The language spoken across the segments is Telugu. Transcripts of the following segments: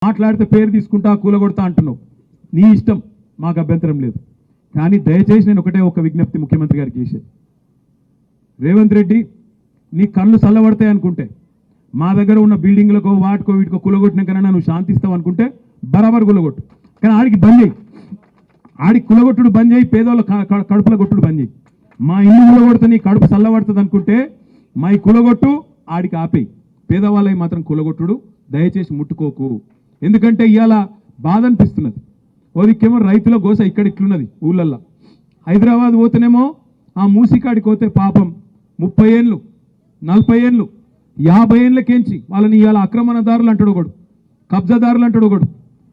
మాట్లాడితే పేరు తీసుకుంటా కూలగొడతా అంటున్నావు, నీ ఇష్టం, మాకు అభ్యంతరం లేదు. కానీ దయచేసి నేను ఒక విజ్ఞప్తి ముఖ్యమంత్రి గారికి చేసేది, రేవంత్ రెడ్డి నీ కళ్ళు చల్లబడతాయి అనుకుంటే, మా దగ్గర ఉన్న బిల్డింగ్లకో వాటికో వీటికో కూలగొట్టినాకన్నా నువ్వు శాంతిస్తావు అనుకుంటే బరాబర్ కూలగొట్టు. కానీ ఆడికి బంద్ చేయి, ఆడికి కూలగొట్టుడు బంద్ చేయి, పేదోళ్ళ కడుపుల కొట్టుడు బంద్ చేయి. మా ఇల్లు కూలగొడితే నీ కడుపు చల్లబడుతుంది అనుకుంటే మా ఈ కూలగొట్టు, ఆడికి ఆపేయి. పేదవాళ్ళకి మాత్రం కూలగొట్టుడు దయచేసి ముట్టుకోకు. ఎందుకంటే ఇవాళ బాధ అనిపిస్తున్నది. ఓదికేమో రైతుల గోస ఇక్కడ ఇట్లున్నది ఊళ్ళల్లో. హైదరాబాద్ పోతేనేమో ఆ మూసికాడికి పోతే పాపం 30 ఏళ్ళు 40 ఏళ్ళు 50 ఏళ్ళకేంచి వాళ్ళని ఇవాళ ఆక్రమణదారులు అంటాడు ఒకడు, కబ్జాదారులు అంటాడు ఒకడు.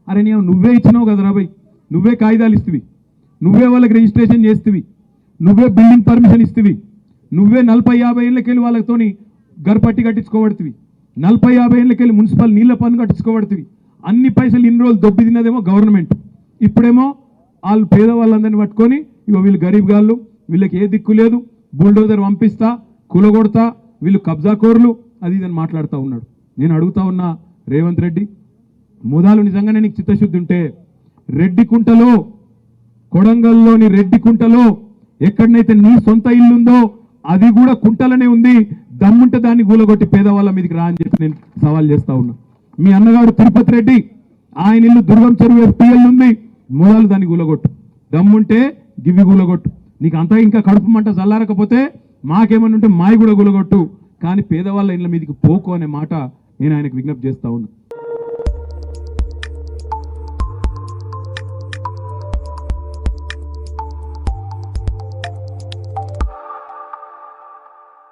అరే నువ్వే ఇచ్చినావు కదా రాబోయ్, నువ్వే కాగితాలు ఇస్తువి, నువ్వే వాళ్ళకి రిజిస్ట్రేషన్ చేస్తువి, నువ్వే బిల్డింగ్ పర్మిషన్ ఇస్తువి, నువ్వే 40-50 ఏళ్ళకెళ్ళి వాళ్ళతోని గర్పట్టి కట్టించుకోబడుతుంది, 40-50 ఏళ్ళకెళ్ళి మున్సిపల్ నీళ్ల పన్ను కట్టించుకోబడుతుంది. అన్ని పైసలు ఇన్ని రోజులు దొబ్బి తిన్నదేమో గవర్నమెంట్. ఇప్పుడేమో వాళ్ళు పేదవాళ్ళందరినీ పట్టుకొని ఇగో వీళ్ళు గరీబ్ గాళ్ళు, వీళ్ళకి ఏ దిక్కు లేదు, బుల్డోజర్ పంపిస్తా, కూలగొడతా, వీళ్ళు కబ్జాకోరులు, అది ఇదని మాట్లాడుతూ ఉన్నాడు. నేను అడుగుతా ఉన్నా రేవంత్ రెడ్డి, మోదాలు నిజంగానే నీకు చిత్తశుద్ధి ఉంటే రెడ్డికుంటలో, కొడంగల్లోని రెడ్డికుంటలో ఎక్కడనైతే నీ సొంత ఇల్లుందో అది కూడా కుంటలనే ఉంది, దమ్ముంటే దాన్ని గూలగొట్టి పేదవాళ్ళ మీదకి రా అని చెప్పి నేను సవాల్ చేస్తా ఉన్నా. మీ అన్నగారు తిరుపతి రెడ్డి, ఆయన ఇల్లు దుర్గం చెరువు FPL ఉంది, మూలాలు దాన్ని గూలగొట్టు, దమ్ముంటే గివి గూలగొట్టు. నీకు అంతా ఇంకా కడుపు మంట చల్లారకపోతే మాకేమన్నా ఉంటే మాయి కూడా గూలగొట్టు, కానీ పేదవాళ్ళ ఇళ్ళ మీదకి పోకు అనే మాట నేను ఆయనకు విజ్ఞప్తి చేస్తా ఉన్నా.